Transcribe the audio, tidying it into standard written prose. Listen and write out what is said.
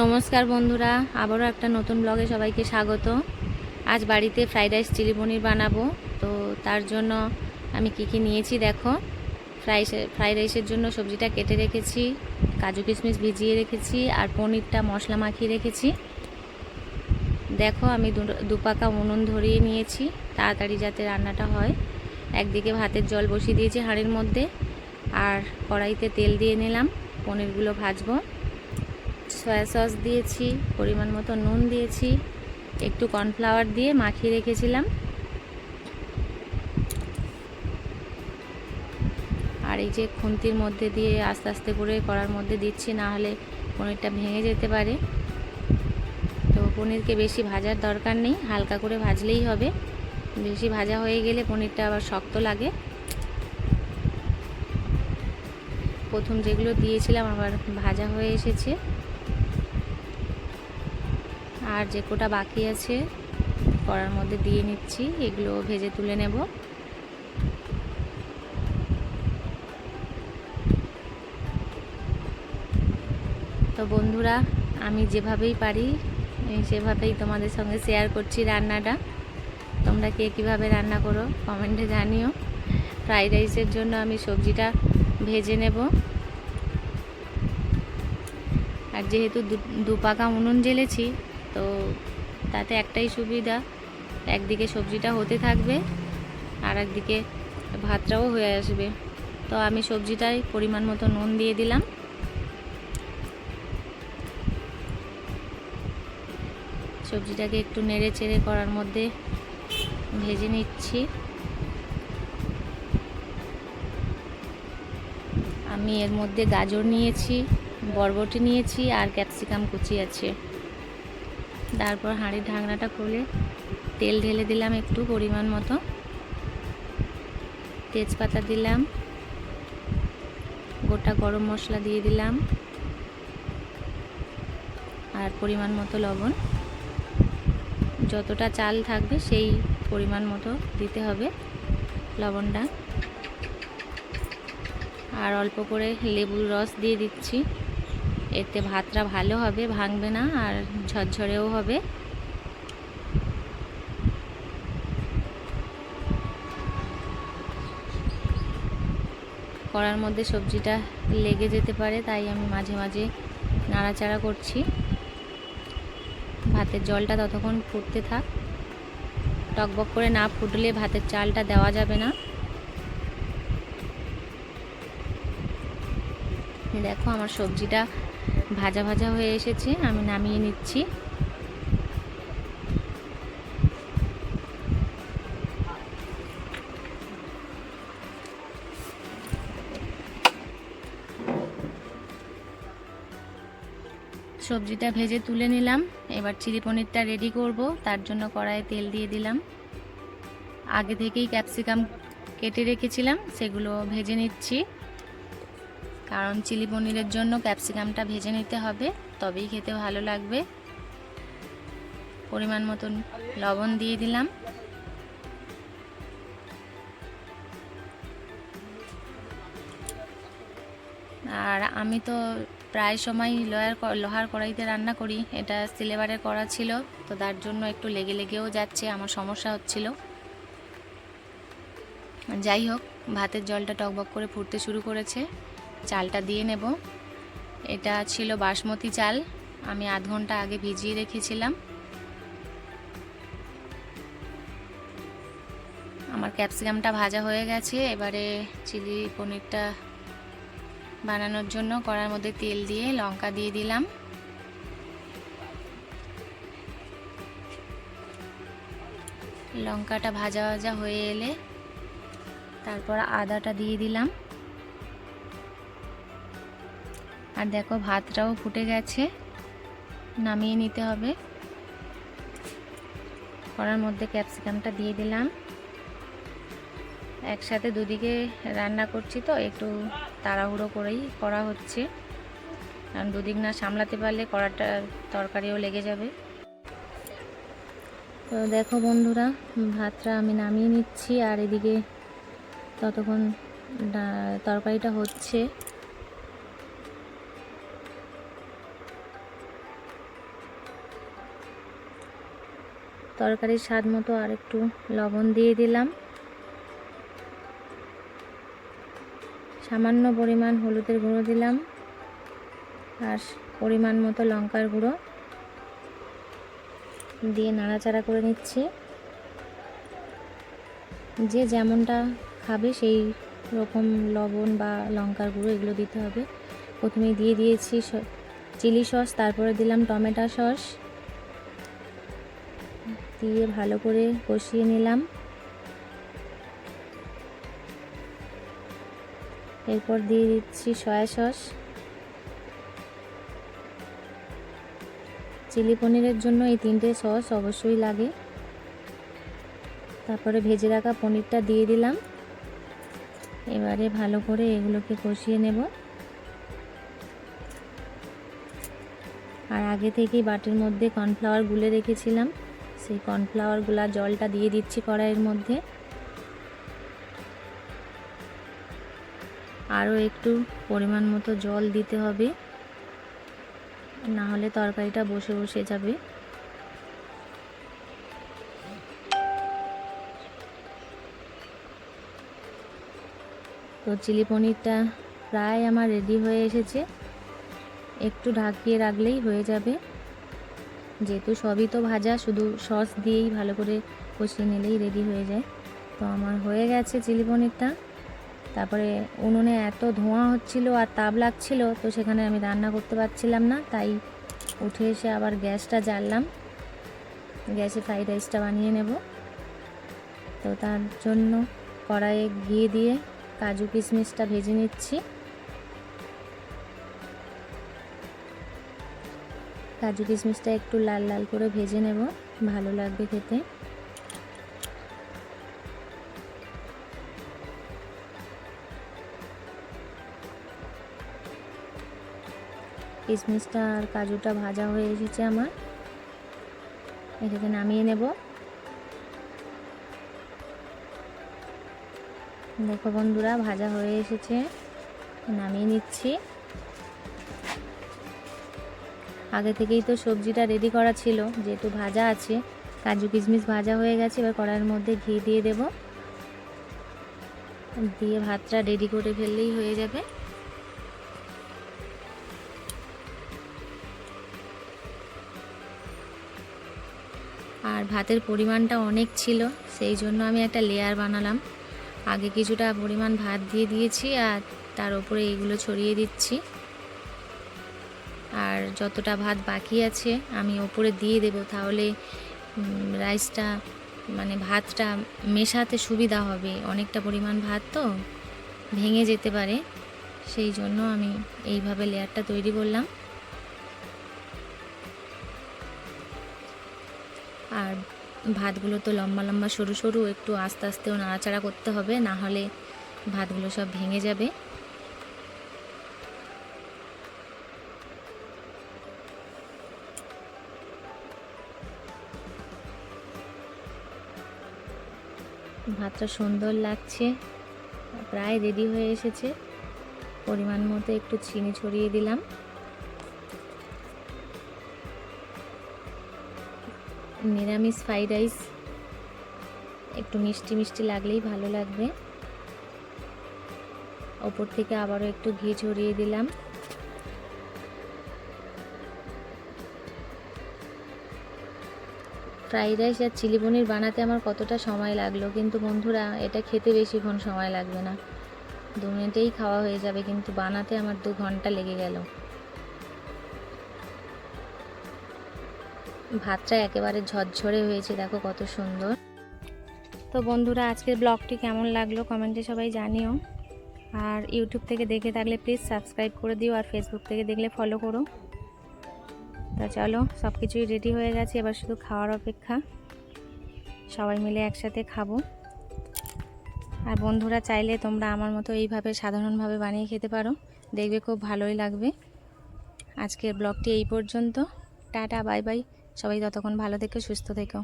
নমস্কার বন্ধুরা, আবারও একটা নতুন ব্লগে সবাইকে স্বাগত। আজ বাড়িতে ফ্রাইড রাইস চিলি পনির বানাবো। তো তার জন্য আমি কি নিয়েছি দেখো। ফ্রাইড রাইসের জন্য সবজিটা কেটে রেখেছি, কাজু কিশমিশ ভিজিয়ে রেখেছি, আর পনিরটা মশলা মাখিয়ে রেখেছি। দেখো আমি দু পাকা উনুন ধরিয়ে নিয়েছি তাড়াতাড়ি যাতে রান্নাটা হয়। একদিকে ভাতের জল বসিয়ে দিয়েছি হাঁড়ির মধ্যে, আর কড়াইতে তেল দিয়ে নিলাম। পনিরগুলো ভাজবো। সয়া সস দিয়েছি, পরিমাণ মতো নুন দিয়েছি, একটু কর্নফ্লাওয়ার দিয়ে মাখিয়ে রেখেছিলাম। আর এই যে খুন্তির মধ্যে দিয়ে আস্তে আস্তে করে কড়ার মধ্যে দিচ্ছি, না হলে পনিরটা ভেঙে যেতে পারে। তো পনিরকে বেশি ভাজার দরকার নেই, হালকা করে ভাজলেই হবে। বেশি ভাজা হয়ে গেলে পনিরটা আবার শক্ত লাগে। প্রথম যেগুলো দিয়েছিলাম আবার ভাজা হয়ে এসেছে, আর যে কোটা বাকি আছে কড়ার মধ্যে দিয়ে নিচ্ছি। এগুলো ভেজে তুলে নেব। তো বন্ধুরা, আমি যেভাবেই পারি সেভাবেই তোমাদের সঙ্গে শেয়ার করছি রান্নাটা। তোমরা কে কীভাবে রান্না করো কমেন্টে জানিও। ফ্রাইড রাইসের জন্য আমি সবজিটা ভেজে নেব। আর যেহেতু দু পাকা উনুন জ্বেলেছি, তো তাতে একটাই সুবিধা, একদিকে সবজিটা হতে থাকবে আর একদিকে ভাতটাও হয়ে আসবে। তো আমি সবজিটায় পরিমাণ মতো নুন দিয়ে দিলাম। সবজিটাকে একটু নেড়ে চেড়ে কড়ার মধ্যে ভেজে নিচ্ছি। আমি এর মধ্যে গাজর নিয়েছি, বরবটি নিয়েছি, আর ক্যাপসিকাম কুচি আছে। তারপর হাঁড়ির ঢাকনাটা খুলে তেল ঢেলে দিলাম একটু পরিমাণ মতো, তেজপাতা দিলাম, গোটা গরম মশলা দিয়ে দিলাম, আর পরিমাণ মতো লবণ। যতটা চাল থাকবে সেই পরিমাণ মতো দিতে হবে লবণটা। আর অল্প করে লেবুর রস দিয়ে দিচ্ছি, এতে ভাতটা ভালো হবে, ভাঙবে না, আর ঝরঝরেও হবে। কড়ার মধ্যে সবজিটা লেগে যেতে পারে, তাই আমি মাঝে মাঝে নাড়াচাড়া করছি। ভাতের জলটা ততক্ষণ ফুটতে থাক। টকবক করে না ফুটলে ভাতের চালটা দেওয়া যাবে না। দেখো আমার সবজিটা ভাজা ভাজা হয়ে এসেছে, আমি নামিয়ে নিচ্ছি। সবজিটা ভেজে তুলে নিলাম। এবার চিলি পনিরটা রেডি করব। তার জন্য কড়াইয়ে তেল দিয়ে দিলাম। আগে থেকেই ক্যাপসিকাম কেটে রেখেছিলাম, সেগুলো ভেজে নিচ্ছি, কারণ চিলি পনিরের জন্য ক্যাপসিকামটা ভেজে নিতে হবে, তবেই খেতে ভালো লাগবে। পরিমাণ মতন লবণ দিয়ে দিলাম। আর আমি তো প্রায় সময় লোহার কড়াইতে রান্না করি, এটা সিলভারের কড়া ছিল, তো তার জন্য একটু লেগে লেগেও যাচ্ছে, আমার সমস্যা হচ্ছিল। যাই হোক, ভাতের জলটা টকবক করে ফুটতে শুরু করেছে, চালটা দিয়ে নেব। এটা ছিল বাসমতি চাল, আমি আধ ঘন্টা আগে ভিজিয়ে রেখেছিলাম। আমার ক্যাপসিকামটা ভাজা হয়ে গেছে। এবারে চিলি পনিরটা বানানোর জন্য কড়ার মধ্যে তেল দিয়ে লঙ্কা দিয়ে দিলাম। লঙ্কাটা ভাজা ভাজা হয়ে এলে তারপর আদাটা দিয়ে দিলাম। আর দেখো ভাতটাও ফুটে গেছে, নামিয়ে নিতে হবে। কড়ার মধ্যে ক্যাপসিকামটা দিয়ে দিলাম। একসাথে দুদিকে রান্না করছি, তো একটু তাড়াহুড়ো করেই করা হচ্ছে, কারণ দুদিক না সামলাতে পারলে কড়াটা তরকারিও লেগে যাবে। তো দেখো বন্ধুরা, ভাতটা আমি নামিয়ে নিচ্ছি, আর এদিকে ততক্ষণ তরকারিটা হচ্ছে। তরকারির স্বাদ মতো আর একটু লবণ দিয়ে দিলাম, সামান্য পরিমাণ হলুদের গুঁড়ো দিলাম, আর পরিমাণ মতো লঙ্কার গুঁড়ো দিয়ে নাড়াচাড়া করে নিচ্ছি। যে যেমনটা খাবে সেই রকম লবণ বা লঙ্কার গুঁড়ো এগুলো দিতে হবে। প্রথমেই দিয়ে দিয়েছি চিলি সস, তারপরে দিলাম টমেটো সস, দিয়ে ভালো করে কষিয়ে নিলাম। এরপর দিয়ে দিচ্ছি সয়া সস। চিলি পনিরের জন্য এই 3টে সস অবশ্যই লাগে। তারপরে ভেজে রাখা পনিরটা দিয়ে দিলাম। এবারে ভালো করে এগুলোকে কষিয়ে নেব। আর আগে থেকেই বাটির মধ্যে কর্নফ্লাওয়ার গুলে রেখেছিলাম, সেই কর্নফ্লাওয়ার গুলা জলটা দিয়ে দিচ্ছি কড়াইয়ের মধ্যে। আরও একটু পরিমাণ মতো জল দিতে হবে, না হলে তরকারিটা বসে বসে যাবে। তো চিলি পনিরটা প্রায় আমার রেডি হয়ে এসেছে, একটু ঢাকিয়ে রাখলেই হয়ে যাবে। যেহেতু সবই তো ভাজা, শুধু সস দিয়েই ভালো করে কষিয়ে নিলেই রেডি হয়ে যায়। তো আমার হয়ে গেছে চিলি পনিরটা। তারপরে উনুনে এত ধোঁয়া হচ্ছিল আর তাপ লাগছিল, তো সেখানে আমি রান্না করতে পারছিলাম না, তাই উঠে এসে আবার গ্যাসটা জ্বাললাম, গ্যাসে ফ্রাইড রাইসটা বানিয়ে নেব। তো তার জন্য কড়াইয়ে ঘি দিয়ে কাজু কিশমিশটা ভেজে নিচ্ছি। কাজু কিশমিশটা একটু লাল লাল করে ভেজে নেব, ভালো লাগবে খেতে। কিশমিশটা আর কাজুটা ভাজা হয়ে এসেছে আমার, এটাকে নামিয়ে নেব। দেখো বন্ধুরা, ভাজা হয়ে এসেছে, নামিয়ে নিচ্ছি। আগে থেকেই তো সবজিটা রেডি করা ছিল, যেহেতু ভাজা আছে, কাজু কিশমিশ ভাজা হয়ে গেছে। এবার কড়াইয়ের মধ্যে ঘি দিয়ে দেব, দিয়ে ভাতটা রেডি করে ফেললেই হয়ে যাবে। আর ভাতের পরিমাণটা অনেক ছিল, সেই জন্য আমি একটা লেয়ার বানালাম। আগে কিছুটা পরিমাণ ভাত দিয়ে দিয়েছি, আর তার উপরে এইগুলো ছড়িয়ে দিচ্ছি। আর যতটা ভাত বাকি আছে আমি ওপরে দিয়ে দেব, তাহলে রাইসটা মানে ভাতটা মেশাতে সুবিধা হবে। অনেকটা পরিমাণ ভাত তো ভেঙে যেতে পারে, সেই জন্য আমি এইভাবে লেয়ারটা তৈরি করলাম। আর ভাতগুলো তো লম্বা লম্বা সরু সরু, একটু আস্তে আস্তেও নাড়াচাড়া করতে হবে, না হলে ভাতগুলো সব ভেঙে যাবে। ভাতটা সুন্দর লাগছে, প্রায় রেডি হয়ে এসেছে। পরিমাণ মতো একটু চিনি ছড়িয়ে দিলাম। নিরামিষ ফ্রাইড রাইস একটু মিষ্টি মিষ্টি লাগলেই ভালো লাগবে। ওপর থেকে আবারও একটু ঘি ছড়িয়ে দিলাম। ফ্রাইড রাইস আর চিলি পনির বানাতে আমার কতটা সময় লাগলো, কিন্তু বন্ধুরা এটা খেতে বেশিক্ষণ সময় লাগবে না, 2 মিনিটেই খাওয়া হয়ে যাবে, কিন্তু বানাতে আমার 2 ঘন্টা লেগে গেল। ভাতটা একেবারে ঝরঝরে হয়েছে, দেখো কত সুন্দর। তো বন্ধুরা, আজকের ব্লগটি কেমন লাগলো কমেন্টে সবাই জানিও। আর ইউটিউব থেকে দেখে থাকলে প্লিজ সাবস্ক্রাইব করে দিও, আর ফেসবুক থেকে দেখলে ফলো করো। তা চলো, সব কিছুই রেডি হয়ে গেছে, এবার শুধু খাওয়ার অপেক্ষা। সবাই মিলে একসাথে খাবো। আর বন্ধুরা, চাইলে তোমরা আমার মতো এইভাবে সাধারণভাবে বানিয়ে খেতে পারো, দেখবে খুব ভালোই লাগবে। আজকের ব্লগটি এই পর্যন্ত। Tata, bye bye. সবাই ততক্ষণ ভালো থেকো, সুস্থ থেকো।